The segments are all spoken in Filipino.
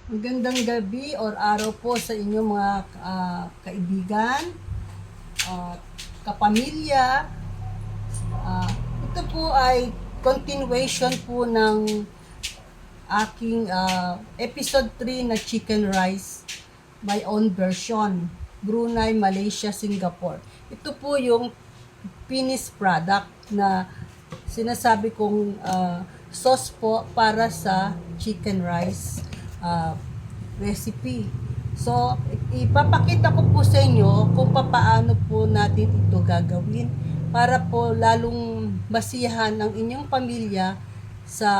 Magandang gabi or araw po sa inyong mga kaibigan, at kapamilya. Ah, Ito po ay continuation po ng aking episode 3 na Chicken Rice, my own version. Brunei, Malaysia, Singapore. Ito po yung finished product na sinasabi kong sauce po para sa chicken rice recipe. So, ipapakita ko po sa inyo kung paano po natin ito gagawin para po lalong masiyahan ang inyong pamilya sa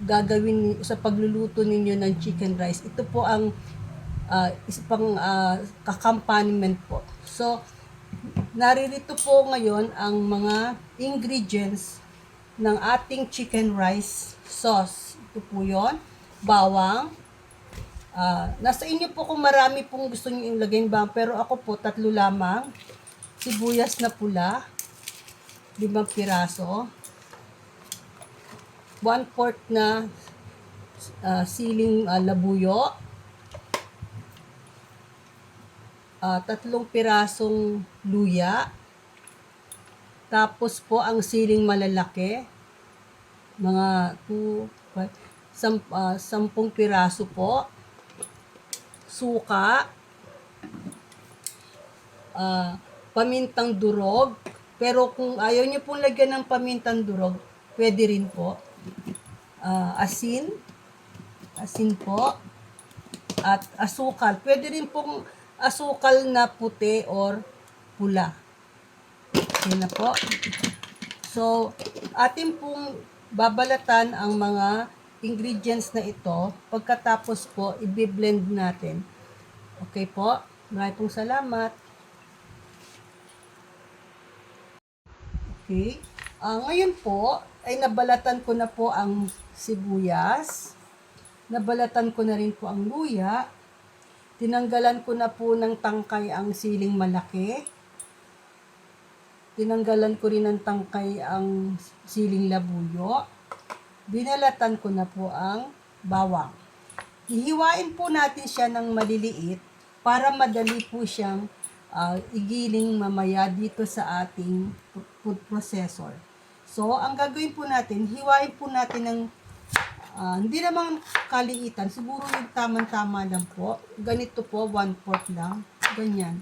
gagawin sa pagluluto ninyo ng chicken rice. Ito po ang isa pang accompaniment po. So, naririto po ngayon ang mga ingredients ng ating chicken rice sauce. Ito po yon, bawang. Nasa inyo po kung marami pong gusto nyo ilagay ng bawang, pero ako po 3 lamang. Sibuyas na pula, 5 piraso. 1/4 na siling labuyo. 3 pirasong luya. Tapos po ang siling malalaki, mga 10 piraso po. Suka, pamintang durog. Pero kung ayaw nyo pong lagyan ng pamintang durog, pwede rin po. Asin po. At asukal. Pwede rin pong asukal na puti or pula. Okay na po. So, atin pong babalatan ang mga ingredients na ito. Pagkatapos po, i-blend natin. Okay po? Maraming pong salamat. Okay. Ngayon po, ay nabalatan ko na po ang sibuyas. Nabalatan ko na rin po ang luya. Tinanggalan ko na po ng tangkay ang siling malaki. Tinanggalan ko rin ng tangkay ang siling labuyo. Binalatan ko na po ang bawang. Hihiwain po natin siya ng maliliit para madali po siyang igiling mamaya dito sa ating food processor. So, ang gagawin po natin, hiwain po natin ng hindi naman kaliitan, siguro yung tamang-tama lang po. Ganito po, 1/4 lang. Ganyan.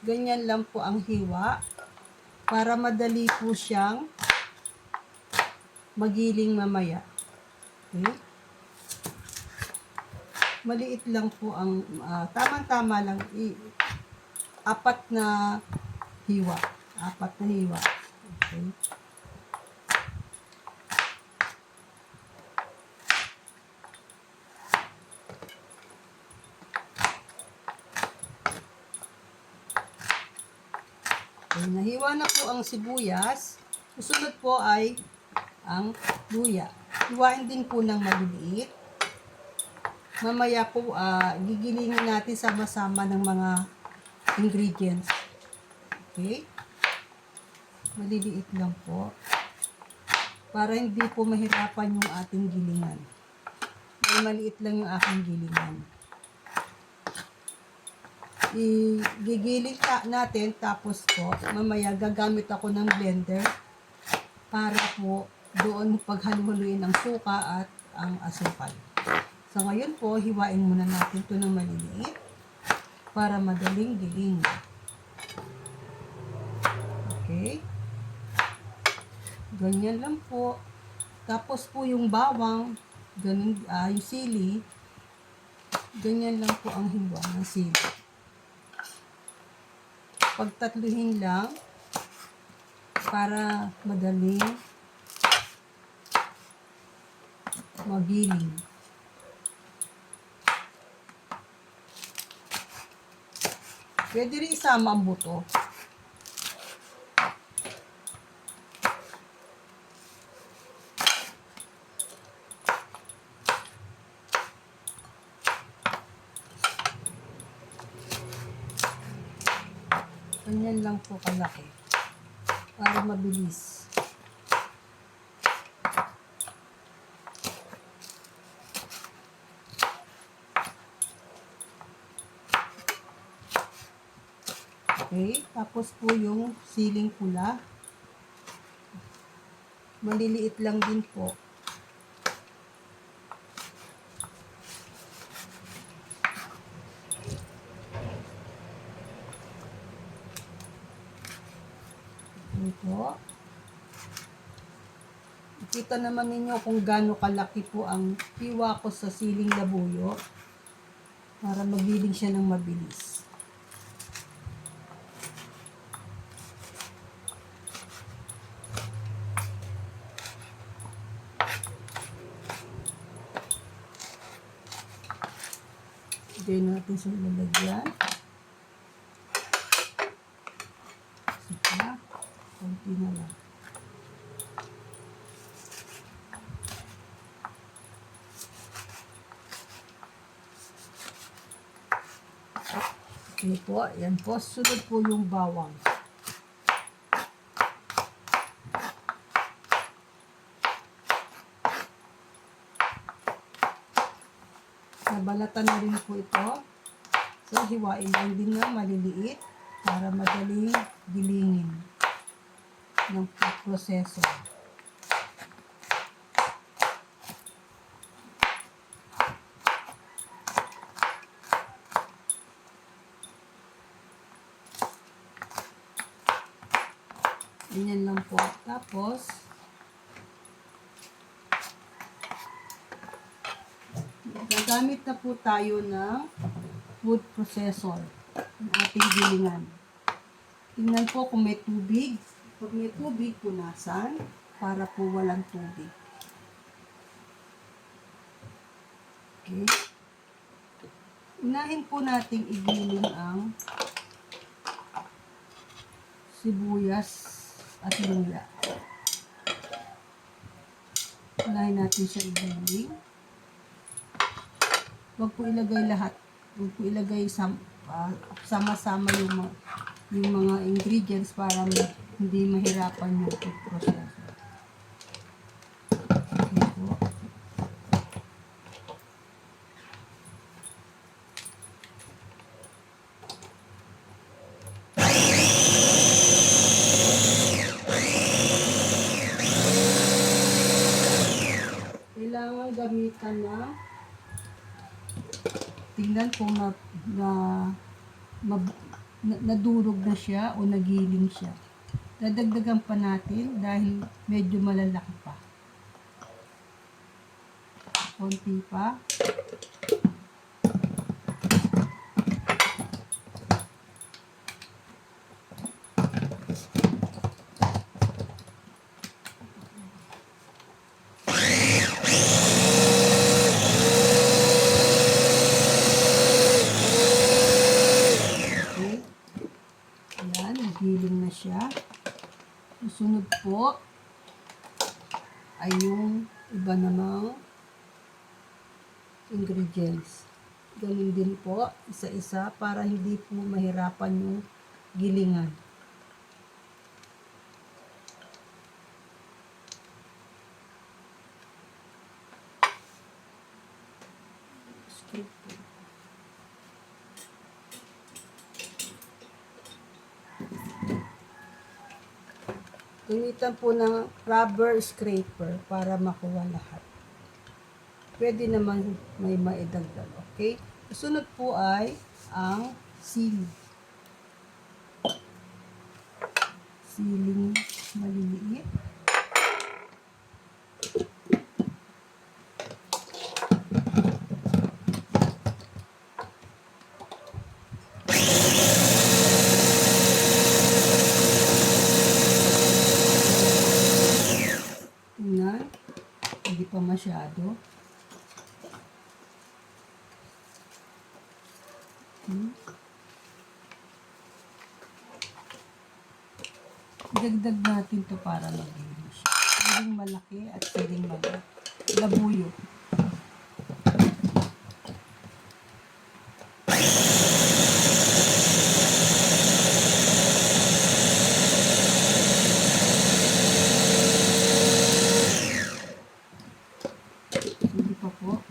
Ganyan lang po ang hiwa para madali po siyang magiling mamaya. Okay? Maliit lang po ang tamang-tama lang. 4 na hiwa. 4 na hiwa. Okay. Okay, nahiwa na po ang sibuyas. Susunod po ay ang luya. Hiwain din po ng maliliit. Mamaya po, gigilingin natin sama-sama ng mga ingredients. Okay? Maliliit lang po. Para hindi po mahirapan yung ating gilingan. Maliit lang yung aking gilingan. Gigiling natin, tapos po, mamaya gagamit ako ng blender para po doon paghaluhaluin ang suka at ang asukal. So, ngayon po, hiwain muna natin ito ng maliliit para madaling giling. Okay? Ganyan lang po. Tapos po yung bawang, ganun, yung sili, ganyan lang po ang hiwa ng sili. Pagtatluhin lang para madaling magiling. Pwede rin isama ang buto. Ganyan lang po kalaki para mabilis. Okay, tapos po yung siling pula. Maliliit lang din po. Ito po. Kita naman ninyo kung gaano kalaki po ang hiwa ko sa siling labuyo para magiling siya ng mabilis. Diyan natin siya lalagyan. Saka, konti na lang. Okay po, yan po. Sunod po yung bawang. Nabalatan na rin po ito. So, hiwain lang din na maliliit para madaling gilingin ng proseso. Ganyan lang po. Tapos, gagamit na po tayo ng food processor ng ating gilingan. Tingnan po kung may tubig. Pag may tubig, punasan para po walang tubig. Okay. Unahin po nating igiling ang sibuyas at luya. Unahin natin siya igiling. Huwag po ilagay lahat. Huwag po ilagay sama-sama yung mga ingredients para hindi mahirapan yung proseso. Okay po. Kailangan gamitan na tingnan kung nadurog na siya o nagiling siya. Dadagdagan pa natin dahil medyo malalaki pa. Konti pa. Giling na siya. Susunod po ay yung iba namang ingredients. Ganun din po, isa-isa para hindi po mahirapan yung gilingan. Gamitan po ng rubber scraper para makuha lahat. Pwede naman may maidagdag, okay? Sunod po ay ang sili. Siling maliliit. Tingnan, hindi pa masyado. Dagdag natin to para maging siya. Siling malaki at siling maliit. Labuyo. Hindi pa po.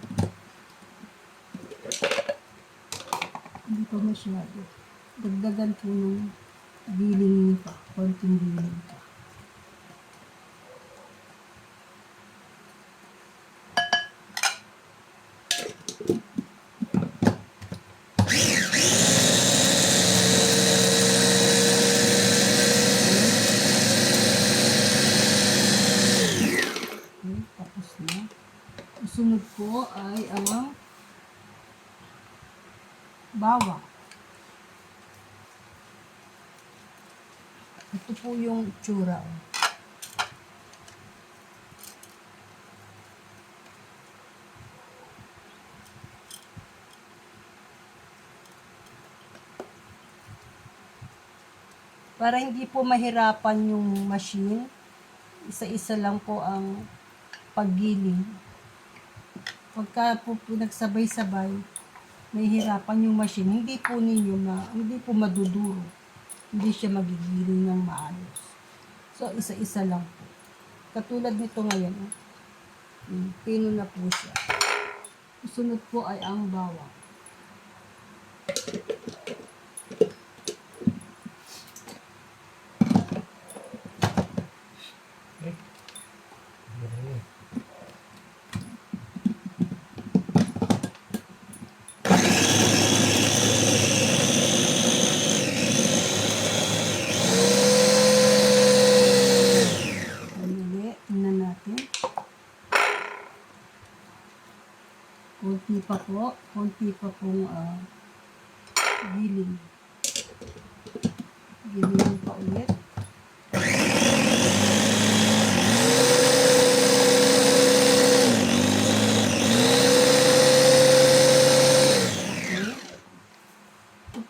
Hindi pa masyado. Dagdagan po ng Giling pa. Konting giling pa. Okay, tapos na. Sunod po ay ang bawang. Ito po yung itsura. Para hindi po mahirapan yung machine, isa-isa lang po ang paggiling. Pagka po pinagsabay-sabay, mahihirapan yung machine, hindi po maduduro. Hindi siya magigiling ng maayos. So, isa-isa lang po. Katulad nito ngayon, pino na po siya. Sunod po ay ang bawang. Tingnan natin. Konti pa pong giling. Giling pa ulit.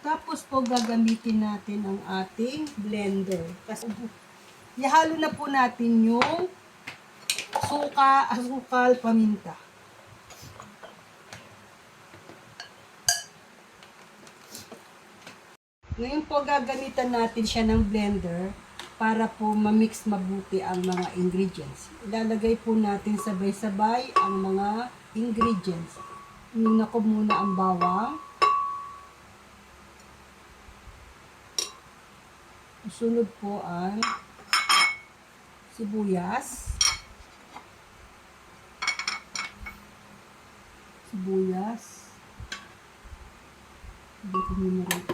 Tapos po gagamitin natin ang ating blender. Kasi ihalo na po natin yung suka, asukal, paminta. Ngayon po gagamitan natin siya ng blender para po ma-mix mabuti ang mga ingredients. Ilalagay po natin sabay-sabay ang mga ingredients. Inuna ko muna ang bawang. Sunod po ang sibuyas. Hindi ko muna rin.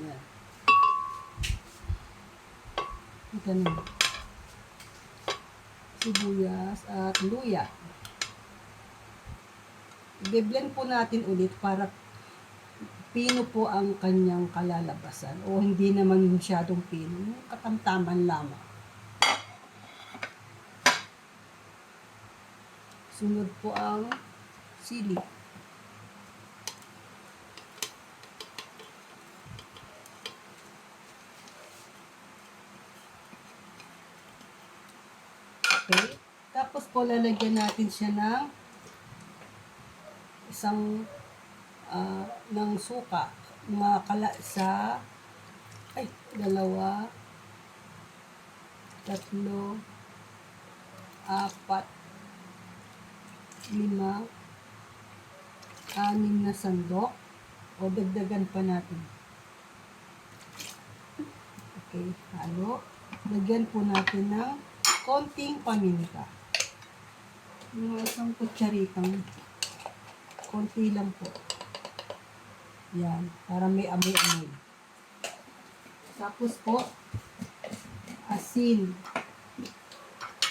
Yan. Ganun. Sibuyas at luya. I-blend po natin ulit para pino po ang kanyang kalalabasan o hindi naman masyadong pino, katamtaman lamang. Sunod po ang sili. Okay. Tapos po lalagyan natin siya ng ng suka. Dalawa, tatlo, apat, 5, 6 na sandok. O dagdagan pa natin. Okay, halo. Lagyan po natin ng konting paminta. Mga isang kutsaritang konti lang po. Yan, para may amoy-amoy. Tapos po, asin.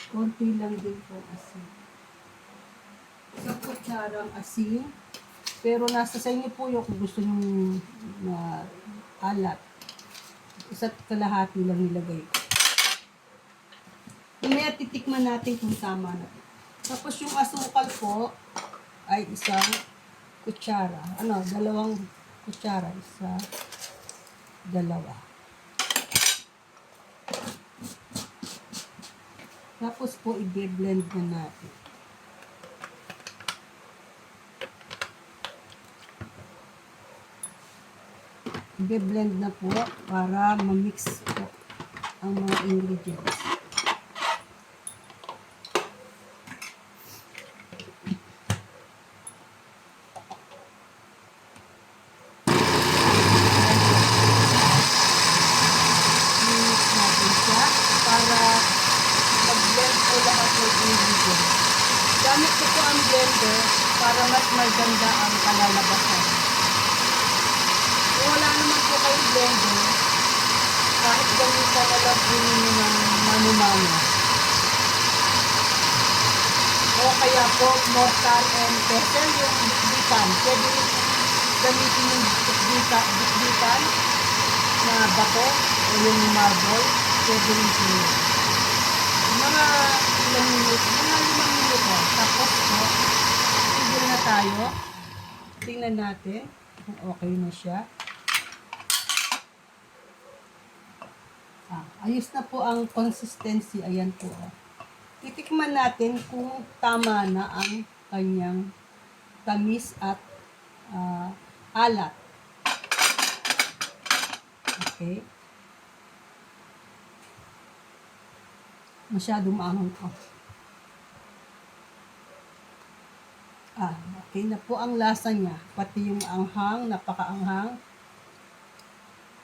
Konti lang din po asin. Isang kutsarang asin. Pero nasa sa inyo po yung kung gusto nyo na alat. Isa't kalahati lang nilagay ko. Mamaya titikman natin kung tama na. Tapos yung asukal po ay isang kutsara. 2 kutsara. 1, 2. Tapos po i-blend na natin. I-blend na po para ma-mix po ang mga ingredients. ginamit ko po ang blender para mas maganda ang kalalabasan. Kung wala naman po kayong blender, kahit gamitan na lang po ninyo ng mano-mano. O kaya po, mortar and pestle, yung bitbitan. Pwede rin gamitin yung bitbitan na bato o yung marble. Pwede rin po yun. Mga ilang minuto, mga 5 minuto. Tapos po, tigil na tayo. Tingnan natin kung okay na siya. Ayos na po ang consistency. Ayan po. Titikman natin kung tama na ang kanyang tamis at alat. Okay. Masyadong maanghang po. Okay na po ang lasa niya. Pati yung anghang, napakaanghang.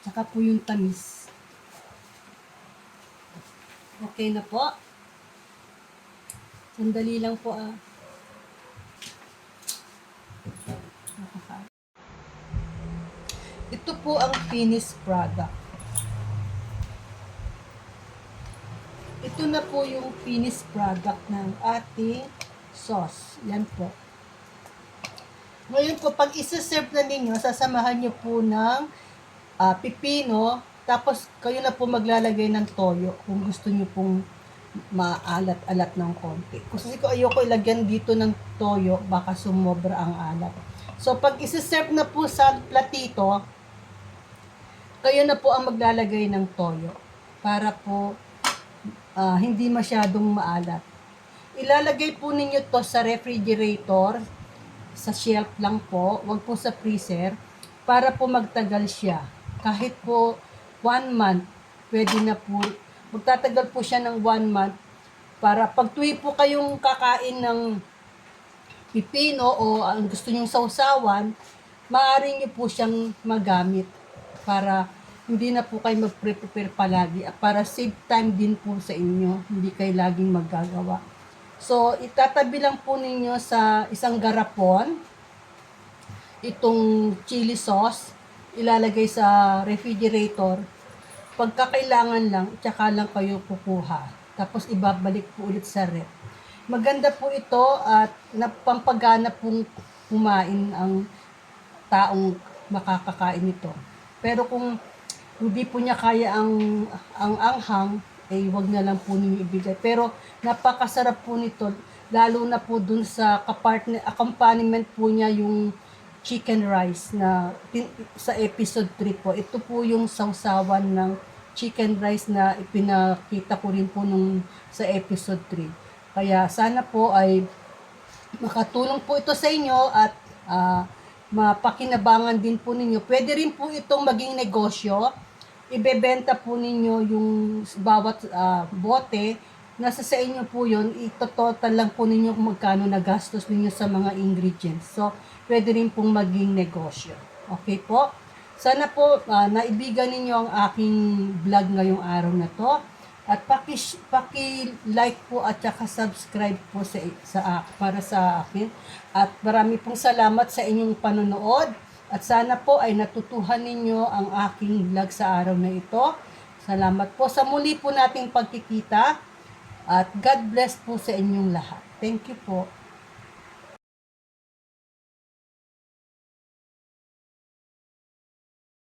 Tsaka po yung tamis. Okay na po. Sandali lang po Ito po ang finished product. Ito na po yung finished product ng ating sauce. Yan po. Ngayon po, pag isa-serve na ninyo, sasamahan nyo po ng pipino, tapos kayo na po maglalagay ng toyo kung gusto nyo pong maalat-alat ng konti. Kasi ko ayoko ilagyan dito ng toyo, baka sumobra ang alat. So, pag isa-serve na po sa platito, kayo na po ang maglalagay ng toyo para po hindi masyadong maalat. Ilalagay po ninyo to sa refrigerator, sa shelf lang po, wag po sa freezer, para po magtagal siya. Kahit po 1 month, pwede na po, magtatagal po siya ng 1 month, para pag tuwi po kayong kakain ng pipino o ang gusto nyong sausawan, maaari nyo po siyang magamit para hindi na po kayo mag-prepare palagi, para save time din po sa inyo, hindi kayo laging maggagawa. So, itatabi lang po ninyo sa isang garapon itong chili sauce, ilalagay sa refrigerator. Pagkakailangan lang, tsaka lang kayo kukuha. Tapos ibabalik po ulit sa ref. Maganda po ito at napampagana pong kumain ang taong makakakain nito. Pero kung hindi po niya kaya ang anghang, wag na lang po ninyo ibigay. Pero napakasarap po nito, lalo na po dun sa accompaniment po niya yung chicken rice na sa episode 3 po. Ito po yung sausawan ng chicken rice na ipinakita ko rin po sa episode 3. Kaya sana po ay makatulong po ito sa inyo at mapakinabangan din po ninyo. Pwede rin po itong maging negosyo. Ibebenta po ninyo yung bawat bote. Nasa sa inyo po yun. Itototal lang po ninyo kung magkano nagastos ninyo sa mga ingredients. So, pwede rin pong maging negosyo. Okay po? Sana po naibigan ninyo ang aking vlog ngayong araw na to. At paki-like po at saka subscribe po para sa akin. At marami pong salamat sa inyong panonood. At sana po ay natutuhan ninyo ang aking vlog sa araw na ito. Salamat po sa muli po nating pagkikita. At God bless po sa inyong lahat. Thank you po.